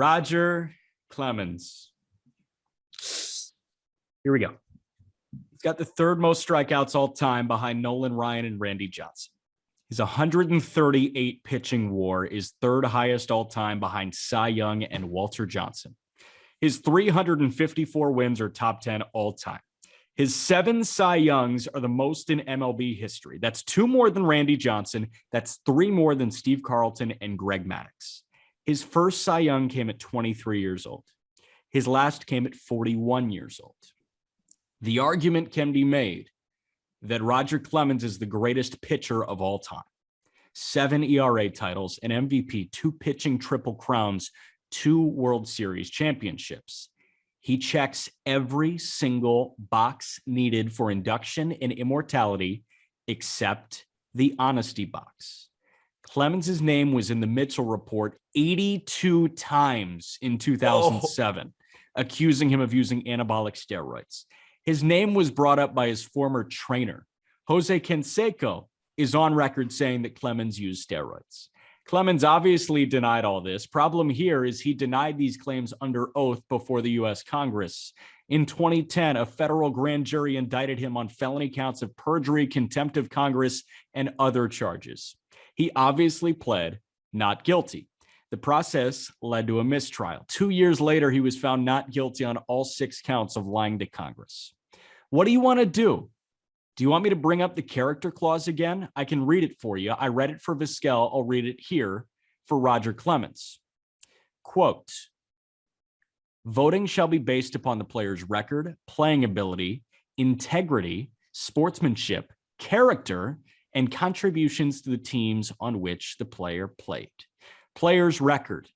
Roger Clemens. Here we go. He's got the third most strikeouts all time behind Nolan Ryan and Randy Johnson. His 138 pitching WAR is third highest all time behind Cy Young and Walter Johnson. His 354 wins are top 10 all time. His 7 Cy Youngs are the most in MLB history. That's 2 more than Randy Johnson. That's 3 more than Steve Carlton and Greg Maddux. His first Cy Young came at 23 years old. His last came at 41 years old. The argument can be made that Roger Clemens is the greatest pitcher of all time. 7 ERA titles, an MVP, 2 pitching triple crowns, 2 World Series championships. He checks every single box needed for induction and immortality except the honesty box. Clemens' name was in the Mitchell report 82 times in 2007, accusing him of using anabolic steroids. His name was brought up by his former trainer. Jose Canseco is on record saying that Clemens used steroids. Clemens obviously denied all this. Problem here is he denied these claims under oath before the U.S. Congress. In 2010, a federal grand jury indicted him on felony counts of perjury, contempt of Congress, and other charges. He obviously pled not guilty. The process led to a mistrial. 2 years later, he was found not guilty on all 6 counts of lying to Congress. What do you want to do? Do you want me to bring up the character clause again? I can read it for you. I read it for Vizquel. I'll read it here for Roger Clemens. Quote, voting shall be based upon the player's record, playing ability, integrity, sportsmanship, character, and contributions to the teams on which the player played. Player's record,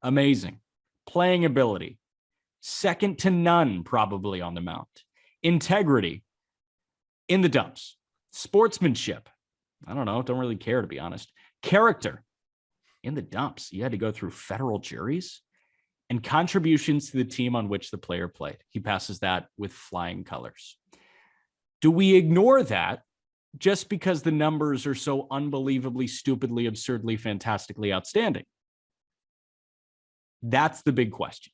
amazing. Playing ability, second to none probably on the mound. Integrity, in the dumps. Sportsmanship, I don't know, don't really care to be honest. Character, in the dumps. You had to go through federal juries. And contributions to the team on which the player played. He passes that with flying colors. Do we ignore that just because the numbers are so unbelievably, stupidly, absurdly, fantastically outstanding? That's the big question.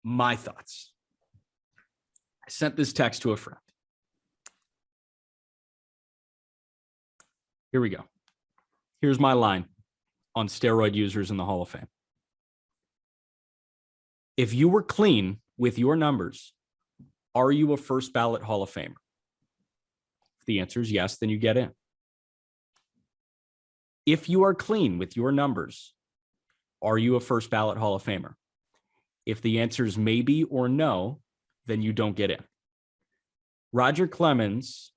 My thoughts. I sent this text to a friend. Here we go. Here's my line on steroid users in the Hall of Fame. If you were clean with your numbers, are you a first ballot Hall of Famer? If the answer is yes, then you get in. If you are clean with your numbers, are you a first ballot Hall of Famer? If the answer is maybe or no, then you don't get in. Roger Clemens,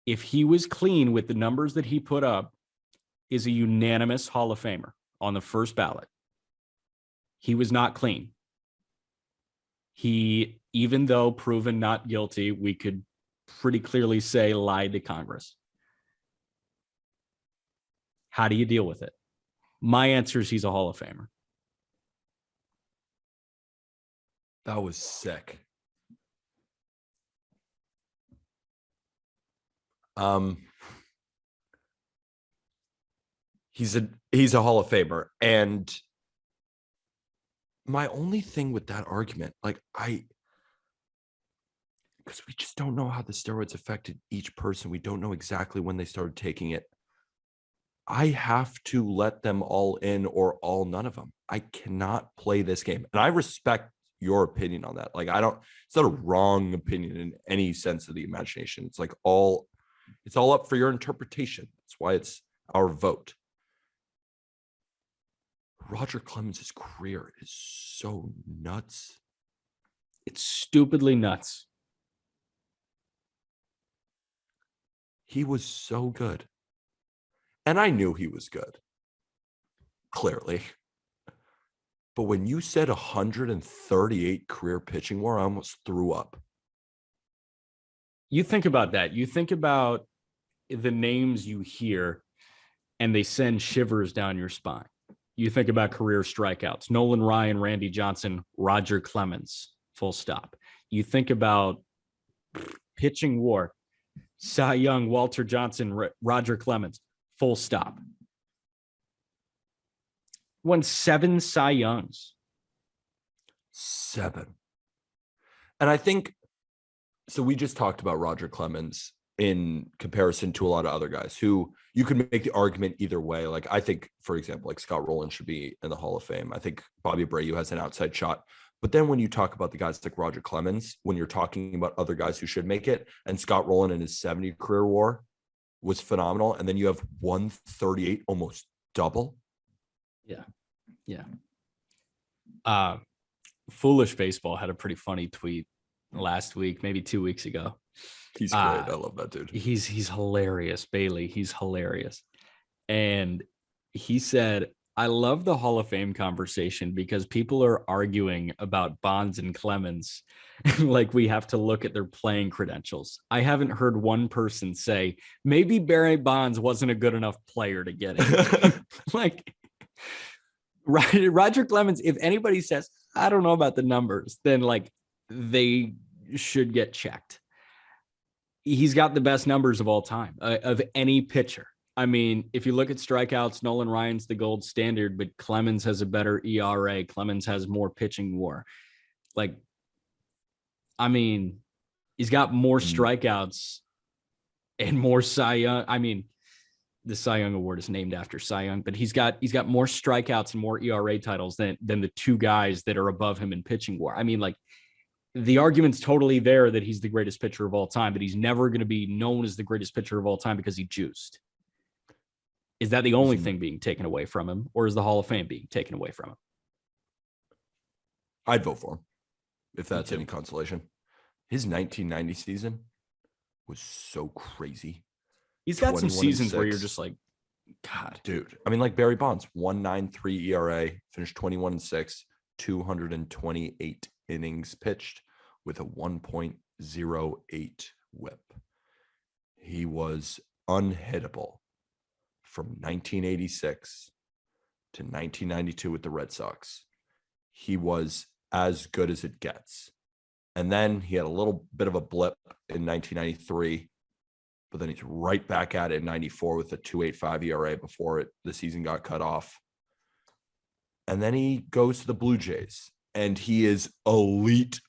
if he was clean with the numbers that he put up, is a unanimous Hall of Famer on the first ballot. He was not clean. He, even though proven not guilty, we could pretty clearly say lied to Congress. How do you deal with it? My answer is he's a Hall of Famer. That was sick. He's a Hall of Famer. And my only thing with that argument, because we just don't know how the steroids affected each person. We don't know exactly when they started taking it. I have to let them all in or all none of them. I cannot play this game. And I respect your opinion on that. It's not a wrong opinion in any sense of the imagination. It's all up for your interpretation. That's why it's our vote. Roger Clemens' career is so nuts. It's stupidly nuts. He was so good. And I knew he was good. Clearly. But when you said 138 career pitching WAR, I almost threw up. You think about that. You think about the names you hear and they send shivers down your spine. You think about career strikeouts, Nolan Ryan, Randy Johnson, Roger Clemens, full stop. You think about pitching WAR, Cy Young, Walter Johnson, Roger Clemens, full stop. Won 7 Cy Youngs. 7. And I think, so we just talked about Roger Clemens in comparison to a lot of other guys who you could make the argument either way. Like, I think, for example, like Scott Rowland should be in the Hall of Fame. I think Bobby Abreu has an outside shot. But then when you talk about the guys like Roger Clemens, when you're talking about other guys who should make it, and Scott Rowland in his 70 career WAR was phenomenal. And then you have 138, almost double. Yeah. Foolish Baseball had a pretty funny tweet last week, maybe 2 weeks ago. He's great. I love that dude. He's hilarious, Bailey. He's hilarious. And he said, I love the Hall of Fame conversation because people are arguing about Bonds and Clemens like we have to look at their playing credentials. I haven't heard one person say, maybe Barry Bonds wasn't a good enough player to get it. Like, Roger Clemens, if anybody says, I don't know about the numbers, then like they should get checked. He's got the best numbers of all time of any pitcher. I mean, if you look at strikeouts, Nolan Ryan's the gold standard, but Clemens has a better ERA. Clemens has more pitching WAR. Like, I mean, he's got more strikeouts and more Cy Young. I mean, the Cy Young Award is named after Cy Young, but he's got more strikeouts and more ERA titles than the two guys that are above him in pitching WAR. I mean, like, the argument's totally there that he's the greatest pitcher of all time, but he's never going to be known as the greatest pitcher of all time because he juiced. Is that the only thing being taken away from him, or is the Hall of Fame being taken away from him? I'd vote for him if that's any consolation. His 1990 season was so crazy. He's got some seasons where you're just like, God, dude. I mean, like Barry Bonds, 1.93 ERA, finished 21-6, 228 innings pitched with a 1.08 WHIP. He was unhittable from 1986 to 1992 with the Red Sox. He was as good as it gets. And then he had a little bit of a blip in 1993, but then he's right back at it in 94 with a 2.85 ERA before the season got cut off. And then he goes to the Blue Jays, and he is elite.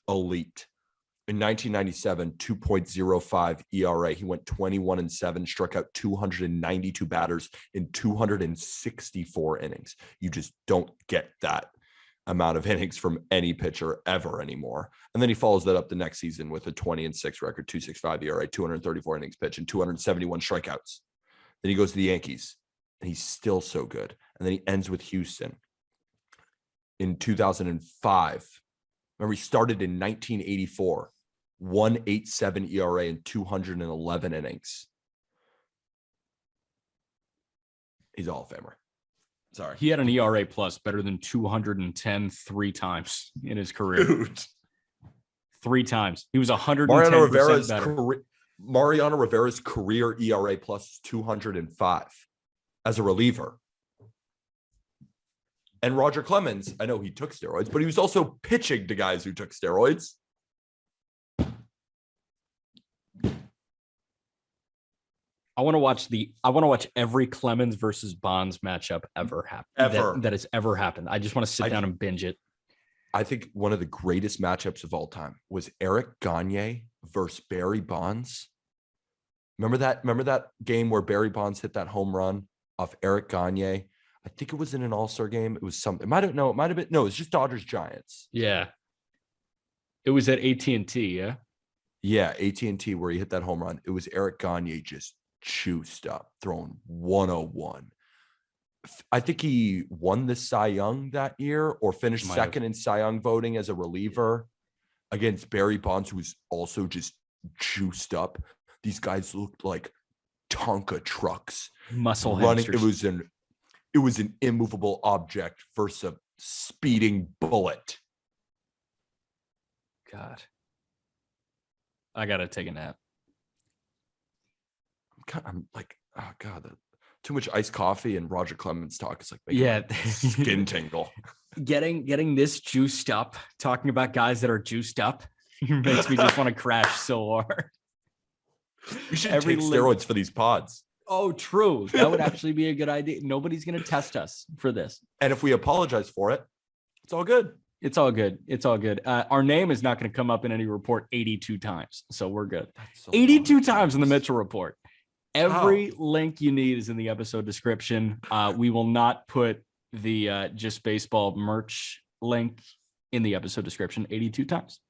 In 1997, 2.05 ERA. He went 21-7, struck out 292 batters in 264 innings. You just don't get that amount of innings from any pitcher ever anymore. And then he follows that up the next season with a 20-6 record, 2.65 ERA, 234 innings pitched, and 271 strikeouts. Then he goes to the Yankees, and he's still so good. And then he ends with Houston in 2005. Remember, he started in 1984. 1.87 ERA and 211 innings. He's a Hall of Famer. Sorry. He had an ERA plus better than 210 3 times in his career. Dude. 3 times. He was 110% better. Mariano Rivera's career ERA plus is 205 as a reliever. And Roger Clemens, I know he took steroids, but he was also pitching to guys who took steroids. I want to watch every Clemens versus Bonds matchup ever happen. That has ever happened. I just want to sit down and binge it. I think one of the greatest matchups of all time was Eric Gagne versus Barry Bonds. Remember that game where Barry Bonds hit that home run off Eric Gagne? I think it was in an All-Star game. It was something. It might have been. No, it's just Dodgers Giants. Yeah. It was at AT&T, yeah? Yeah, AT&T where he hit that home run. It was Eric Gagne just juiced up, throwing 101. I think he won the Cy Young that year or finished second in Cy Young voting as a reliever against Barry Bonds, who was also just juiced up. These guys looked like Tonka trucks. Muscle running. hamsters. It was an immovable object versus a speeding bullet. God. I got to take a nap. I'm like, oh God, too much iced coffee and Roger Clemens talk is like making my skin tingle. Getting this juiced up, talking about guys that are juiced up, makes me just want to crash so hard. We should take steroids for these pods. Oh, true. That would actually be a good idea. Nobody's going to test us for this. And if we apologize for it, it's all good. It's all good. It's all good. Our name is not going to come up in any report 82 times. So we're good. 82 times in the Mitchell report. Every link you need is in the episode description. We will not put the Just Baseball merch link in the episode description 82 times.